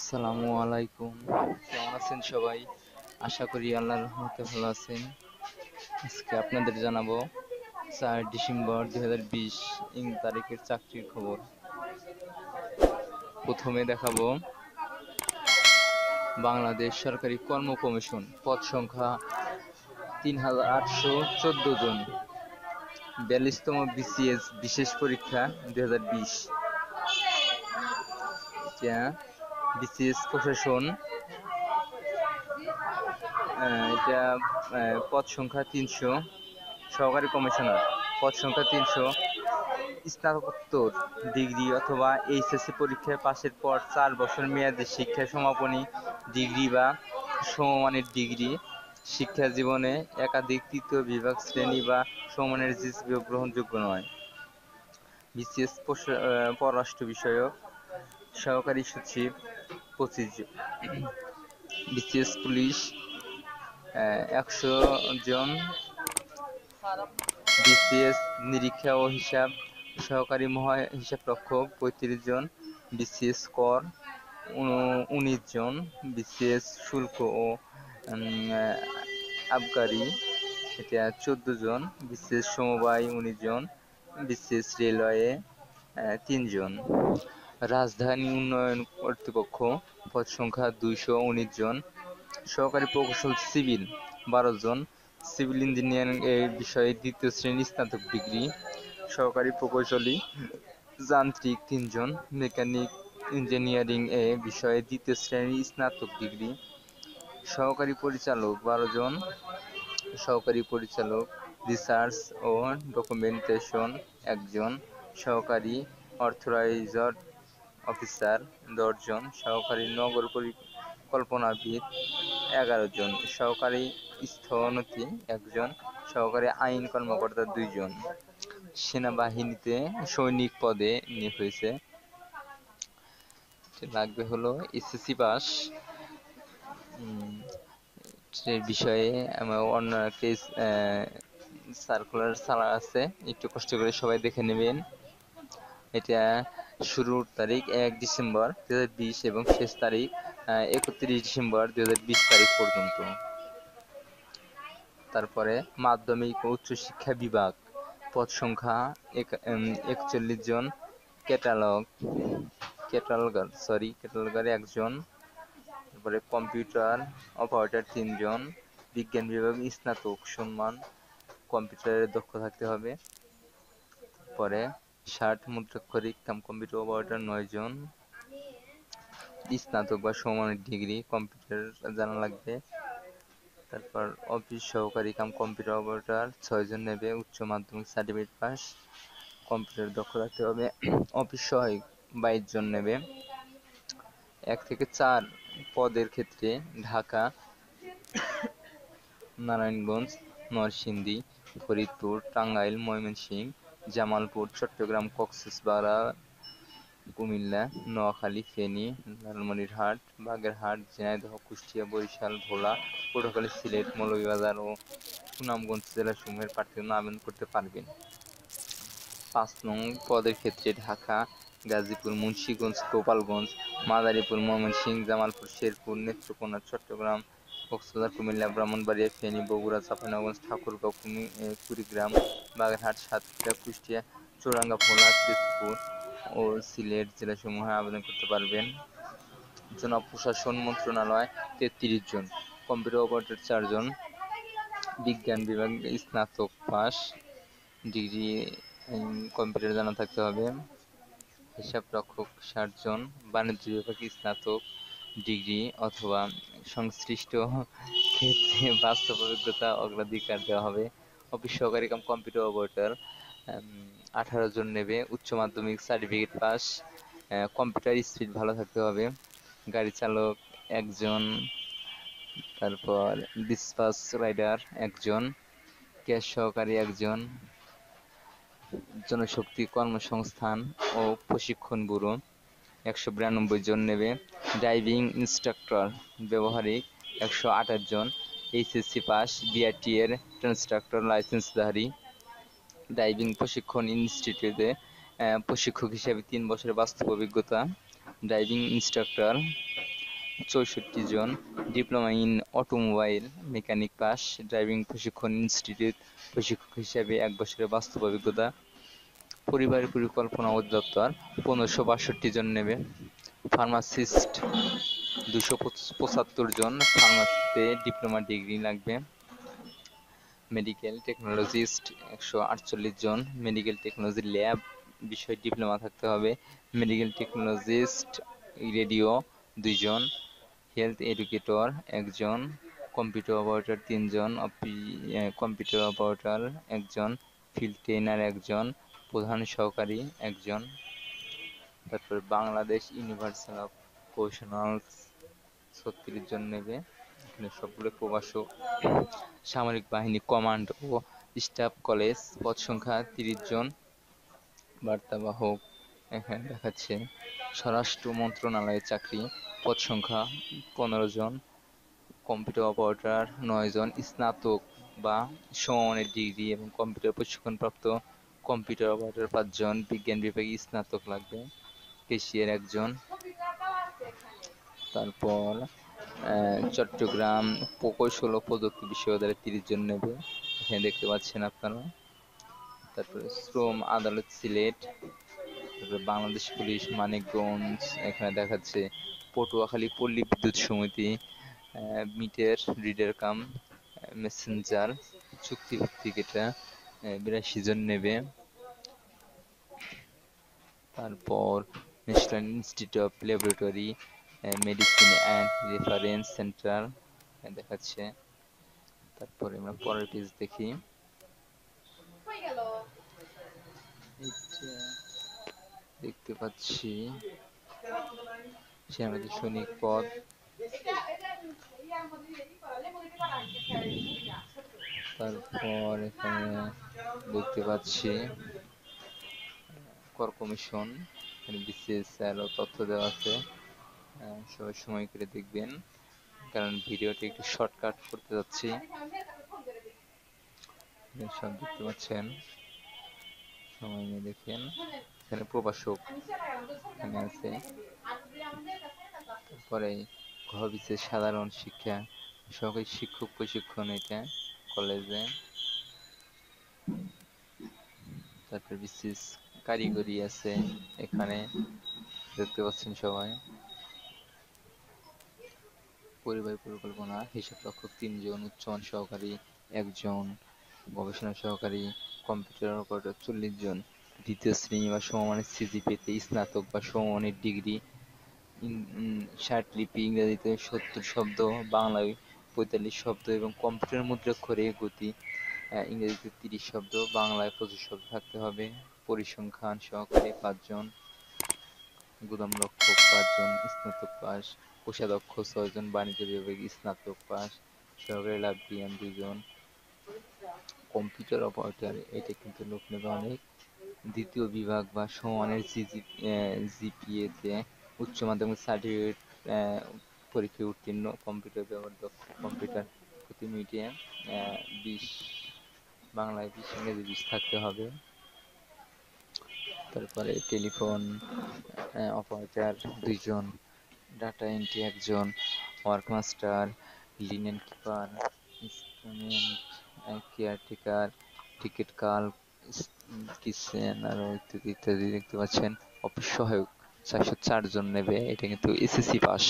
আসসালামু আলাইকুম। কেমন আছেন সবাই? আশা করি আল্লাহর রহমতে ভালো আছেন। আজকে আপনাদের জানাবো 4 ডিসেম্বর 2020 তারিখের চাকরির খবর। প্রথমে দেখাবো বাংলাদেশ সরকারি কর্ম কমিশন, পদ সংখ্যা ৩,৮১৪ জন। ৪২তম বিসিএস বিশেষ পরীক্ষা 2020। এটা বিসিএস প্রশাসন, এটা পদ সংখ্যা ৩০০। সহকারী কমিশনার, পদ সংখ্যা ৩০০। স্নাতকোত্তর ডিগ্রি অথবা এইচএসসি পরীক্ষায় পাশের পর ৪ বছর মেয়াদী শিক্ষা সমাপনী ডিগ্রি বা সমমানের ডিগ্রি। শিক্ষা জীবনে একাধিক তৃতীয় বিভাগ শ্রেণী বা সমমানের জিসিপিও গ্রহণযোগ্য নয়। বিসিএস পররাষ্ট্র বিষয়ক, সহকারী সচিব 25 জন। বিসিএস পুলিশ ১০০ জন। বিসিএস নিরীক্ষা ও হিসাব সহকারী মহা হিসাবরক্ষক ৩৫ জন। বিসিএস কর ১৯ জন। বিসিএস শুল্ক ও আবগারি, এটা ১৪ জন। বিসিএস সমবায় ১৯ জন। বিসিএস রেলওয়ে ৩ জন। রাজধানী উন্নয়ন কর্তৃপক্ষ, পদ সংখ্যা ২১৯ জন। সহকারী প্রকৌশল সিভিল ১২ জন। সিভিল ইঞ্জিনিয়ারিং এ বিষয়ে দ্বিতীয় শ্রেণী স্নাতক ডিগ্রি। সহকারী প্রকৌশলী যান্ত্রিক ৩ জন। মেকানিক ইঞ্জিনিয়ারিং এ বিষয়ে দ্বিতীয় শ্রেণী স্নাতক ডিগ্রি। সহকারী পরিচালক ১২ জন। সহকারী পরিচালক রিসার্চ ও ডকুমেন্টেশন ১ জন। সহকারী অথরাইজড অফিসার ১০ জন। সহকারী নগর পরিকল্পনাবিদ ১১ জন। সহকারী স্থপতি ১ জন। সহকারী আইন কর্মকর্তা ২ জন। সেনাবাহিনীতে সৈনিক পদে নিয়োগ হয়েছে। লাগবে হলো এসএসসি পাস। বিষয়ে অন্য একটি সার্কুলার চালা আছে, একটু কষ্ট করে সবাই দেখে নেবেন। এটা শুরুর তারিখ ১ ডিসেম্বর ২০২০ এবং শেষ তারিখ ৩১ ডিসেম্বর ২০২০ তারিখ পর্যন্ত। তারপরে মাধ্যমিক ও উচ্চশিক্ষা বিভাগ, পদ সংখ্যা ৪১ জন। ক্যাটালগার ১ জন। তারপরে কম্পিউটার অপারেটর ৩ জন। বিজ্ঞান বিভাগ স্নাতক সম্মান, কম্পিউটারে দক্ষ থাকতে হবে। পরে ৬০ মুদ্রাক্ষরিক কম্পিউটার অপারেটর ৯ জন। স্নাতক বা সমমানের ডিগ্রি কম্পিউটার জানা লাগবে। তারপর অফিস সহকারী কম্পিউটার অপারেটর ৬ জন নেবে, উচ্চ মাধ্যমিক সার্টিফিকেট পাস, কম্পিউটার দক্ষ থাকতে হবে। অফিস সহায়ক ২২ জন নেবে। ১ থেকে ৪ পদের ক্ষেত্রে ঢাকা, নারায়ণগঞ্জ, নরসিংদী, ফরিদপুর, টাঙ্গাইল, ময়মনসিংহ, জামালপুর, চট্টগ্রাম, কক্সবাজার, কুমিল্লা, নোয়াখালী, ফেনী, লালমনিরহাট, বাগেরহাট, ঝিনাইদহ, কুষ্টিয়া, বরিশাল, ভোলা, পটুয়াখালী, সিলেট, মৌলভীবাজার ও সুনামগঞ্জ জেলাসমূহের প্রার্থীগণ আবেদন করতে পারবেন। ৫ নং পদের ক্ষেত্রে ঢাকা, গাজীপুর, মুন্সিগঞ্জ, গোপালগঞ্জ, মাদারীপুর, ময়মনসিংহ, জামালপুর, শেরপুর, নেত্রকোনা, চট্টগ্রাম, কক্সবাজার, কুমিল্লা, ব্রাহ্মণবাড়িয়া, ফেনী, বগুড়া, চাঁপাইনবাবগঞ্জ, ঠাকুরগাঁও, কুড়িগ্রাম, বাগেরহাট, সাতক্ষীরা, কুষ্টিয়া, চুয়াডাঙ্গা, ভোলা, তেজপুর ও সিলেট জেলাসমূহে আবেদন করতে পারবেন। জনপ্রশাসন মন্ত্রণালয় ৩৩ জন। কম্পিউটার অপারেটর ৪ জন। বিজ্ঞান বিভাগ স্নাতক পাস ডিগ্রি, কম্পিউটার জানা থাকতে হবে। হিসাব রক্ষক ৬০ জন। বাণিজ্য বিভাগে স্নাতক ডিগ্রি অথবা সংশ্লিষ্ট ক্ষেত্রে বাস্তব অভিজ্ঞতা অগ্রাধিকার দেওয়া হবে। অফিস সহকারী কম্পিউটার অপারেটর ১৮ জন নেবে, উচ্চ মাধ্যমিক সার্টিফিকেট পাস, কম্পিউটার স্পিড ভালো থাকতে হবে। গাড়ি চালক ১ জন। তারপর ডিসপাচ রাইডার ১ জন। ক্যাশ সহকারী ১ জন। জনশক্তি কর্মসংস্থান ও প্রশিক্ষণ ব্যুরো ১৯২ জন নেবে। ড্রাইভিং ইন্সট্রাক্টর ব্যবহারিক ১২৮ জন। এইচএসসি পাস, বিআরটি এর ইন্সট্রাক্টর লাইসেন্সধারী। ড্রাইভিং প্রশিক্ষণ ইনস্টিটিউটে প্রশিক্ষক হিসেবে ৩ বছরের বাস্তব অভিজ্ঞতা। ড্রাইভিং ইন্সট্রাক্টর 64 জন, diploma in automobile mechanic pass, driving প্রশিক্ষণ ইনস্টিটিউট প্রশিক্ষক হিসেবে 1 বছরের বাস্তব অভিজ্ঞতা। পরিবারের পরিকল্পনা অধিদপ্তর 1562 জন নেবে। ফার্মাসিস্ট 275 জন, ফার্মাসিতে ডিপ্লোমা ডিগ্রি লাগবে। মেডিকেল টেকনোলজিস্ট 148 জন, মেডিকেল টেকনোলজি ল্যাব বিষয়ে ডিপ্লোমা থাকতে হবে। মেডিকেল টেকনোলজিস্ট রেডিও 2 জন, হেলথ এডুকেটর 1 জন, কম্পিউটার অপারেটর 3 জন, কম্পিউটার অপারেটর 1 জন, ফিল্ড ট্রেনার 1 জন, প্রধান সহকারী 1 জন। তারপর বাংলাদেশ ইউনিভার্সাল অফ প্রফেশনালস 36 জন নেবে, এখানে সবগুলো প্রভাষক। সামরিক বাহিনী কমান্ড ও স্টাফ কলেজ পদ সংখ্যা 30 জন। বার্তাবাহক এখানে দেখাচ্ছে। স্বরাষ্ট্র মন্ত্রণালয়ের চাকরি পদ সংখ্যা 15 জন। কম্পিউটার অপারেটর 9 জন, স্নাতক বা সমমানের ডিগ্রি এবং কম্পিউটার প্রশিক্ষণপ্রাপ্ত কম্পিউটার অপারেটর 5 জন, বিজ্ঞান বিভাগে স্নাতক লাগবে। কেশিয়ার 1 জন। তারপর চট্টগ্রাম প্রকৌশল ও প্রযুক্তি বিশ্ববিদ্যালয়ে 30 জন নেবে, এখানে দেখতে পাচ্ছেন আপনারা। তারপরে শ্রম আদালত সিলেট, তারপরে বাংলাদেশ পুলিশ মানিকগঞ্জ এখানে দেখাচ্ছে। পটুয়াখালী পল্লী বিদ্যুৎ সমিতি মিটার রিডার কাম মেসেঞ্জার চুক্তিভিত্তিক, এটা 82 জন নেবে। তারপর national institute of laboratory medicine and reference centre দেখাচ্ছে। তারপরে আমরা পরের পেজ দেখি। দেখতে পাচ্ছি সেনাপতি সৈনিক পদ। তারপর এখানে দেখতে পাচ্ছি কর কমিশন, এখানে বিশেষ আরো তথ্য দেওয়া আছে, সবাই সময় করে দেখবেন কারণ ভিডিওটি একটু শর্টকাট করতে যাচ্ছি। সব দেখতে পাচ্ছেন, সময় নিয়ে দেখেন। এখানে প্রভাষক এখানে আছে। তারপরে বিশেষ সাধারণ শিক্ষা সহকারী শিক্ষক প্রশিক্ষণ এটা কলেজে। তারপর বিশেষ কারিগরি আছে এখানে দেখতে পাচ্ছেন সবাই। পরিবার পরিকল্পনা হিসাব রক্ষক 3 জন, উচ্চমান সহকারী 1 জন, গবেষণা সহকারী কম্পিউটার অপারেটর 40 জন। দ্বিতীয় শ্রেণী বা সমমানের সিজিপিএতে স্নাতক বা সমমানের ডিগ্রি। ষাটলিপি ইংরেজিতে 70 শব্দ, বাংলায় 45 শব্দ এবং কম্পিউটার মুদ্রাক্ষরে গতি ইংরেজিতে 30 শব্দ, বাংলায় 25 শব্দ থাকতে হবে। পরিসংখ্যান সহকারী 5 জন, গুদাম রক্ষক 5 জন স্নাতক পাস, কোষাধ্যক্ষ 6 জন, বাণিজ্য বিভাগে স্নাতক পাস, সহকারী লাইব্রেরিয়ান 2 জন। কম্পিউটার অপারেটর এটা কিন্তু লোক নেবে অনেক। দ্বিতীয় বিভাগ বা সমমানের জিপিএতে উচ্চ মাধ্যমিক সার্টিফিকেট পরীক্ষায় উত্তীর্ণ, কম্পিউটার ব্যবহার দক্ষ, কম্পিউটার প্রতি মিনিটে 20 বাংলায় 20 ইংরেজি 20 থাকতে হবে। তারপরে টেলিফোন অপারেটর 2 জন, ডাটা এন্ট্রি 1 জন, work master, linen keeper, instrument caretaker, ticket clerk, kitchen আর ইত্যাদি ইত্যাদি দেখতে পাচ্ছেন। অফিস সহায়ক 404 জন নেবে, এটা কিন্তু এসএসসি পাস।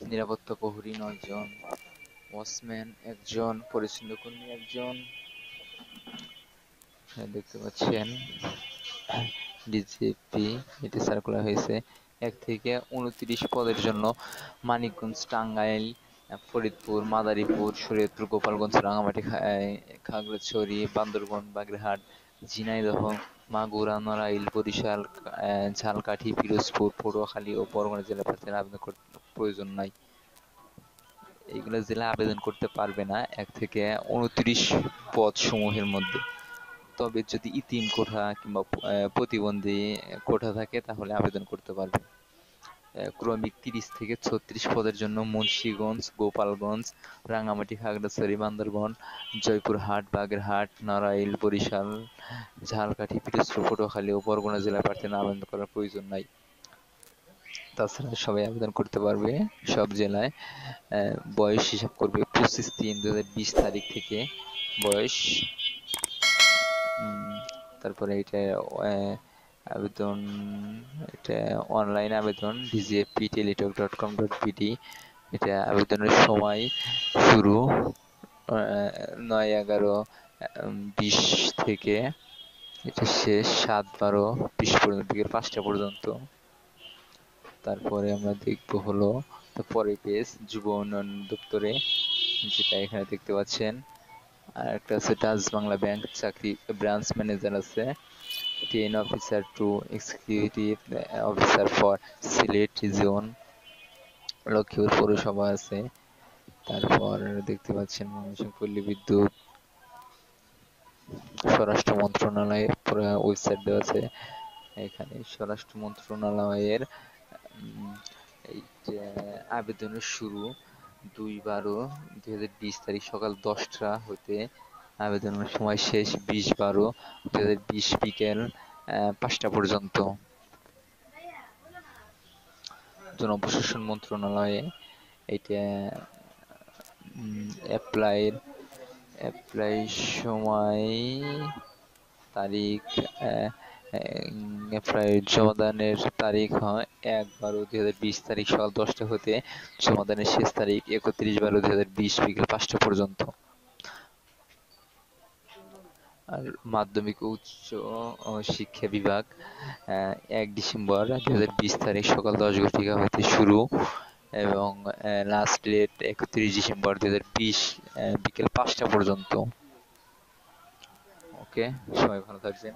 নিরাপত্তা প্রহরী 9 জন, ওয়াচম্যান 1 জন, পরিচ্ছন্ন কর্মী 1 জন দেখতে পাচ্ছেন। ডিজিপি এটি সার্কুলার হয়েছে। 1 থেকে 29 পদের জন্য মানিকগঞ্জ, টাঙ্গাইল, ফরিদপুর, মাদারীপুর, শরীয়তপুর, গোপালগঞ্জ, রাঙামাটি, খাগড়াছড়ি, বান্দরবান, বাগেরহাট, ঝিনাইদহ, মাগুরা, নড়াইল, বরিশাল, ঝালকাঠি, পিরোজপুর, পটুয়াখালী ও বরগুনা জেলা প্রার্থীরা আবেদন করতে প্রয়োজন নাই। এইগুলো জেলা আবেদন করতে পারবে না 1 থেকে 29 পদ সমূহের মধ্যে। তবে যদি ইতিম কোঠা কিংবা প্রতিবন্ধী কোঠা থাকে তাহলে আবেদন করতে পারবে। ক্রমিক 30 থেকে 36 পদের জন্য মুন্সিগঞ্জ, গোপালগঞ্জ, রাঙ্গামাটি, খাগড়াছড়ি, বান্দরবান, জয়পুরহাট, বাগেরহাট, নড়াইল, বরিশাল, ঝালকাঠি, পিরোজপুর, পটুয়াখালী ও বরগুনা জেলা প্রার্থীরা আবেদন করার প্রয়োজন নাই। তাছাড়া সবাই আবেদন করতে পারবে সব জেলায়। বয়স হিসাব করবে 25/3/2020 তারিখ থেকে বয়স। তারপরে এটা আবেদন, এটা অনলাইন আবেদন djp.teletalk.com.bd। এটা আবেদনের সময় শুরু 9/11/20 থেকে, এটা শেষ 7/12/20 পর্যন্ত, বিকেল 5টা পর্যন্ত। তারপরে আমরা দেখবো হলো পরের পেজ যুব উন্নয়ন দপ্তরে, যেটা এখানে দেখতে পাচ্ছেন। আর একটা আছে ডাচ বাংলা ব্যাংক চাকরি, ব্রাঞ্চ ম্যানেজার আছে, 10 officer to executive officer for Sylhet zone, Lakshmipur পৌরসভা আছে। তারপর দেখতে পাচ্ছেন ময়মনসিংহ পল্লী বিদ্যুৎ, স্বরাষ্ট্র মন্ত্রণালয়ের ওয়েবসাইট দেওয়া আছে এখানে। স্বরাষ্ট্র মন্ত্রণালয়ের এই যে আবেদনের শুরু 2/12/2020 তারিখ সকাল 10টা হতে, আবেদনের সময় শেষ 20/12/2020 বিকেল 5টা পর্যন্ত। জনপ্রশাসন মন্ত্রণালয়ে এটা অ্যাপ্লাই সময় তারিখ, অ্যাপ্লাই জমাদানের তারিখ হয় 1/12/2020 তারিখ সকাল 10টা হতে, জমাদানের শেষ তারিখ 31/12/2020 বিকেল 5টা পর্যন্ত। আর মাধ্যমিক ও উচ্চ শিক্ষা বিভাগ 1 ডিসেম্বর 2020 তারিখ সকাল 10 ঘটিকা হতে শুরু এবং লাস্ট ডেট 31 ডিসেম্বর 2020 বিকেল 5টা পর্যন্ত। ওকে, সবাই ভালো থাকবেন।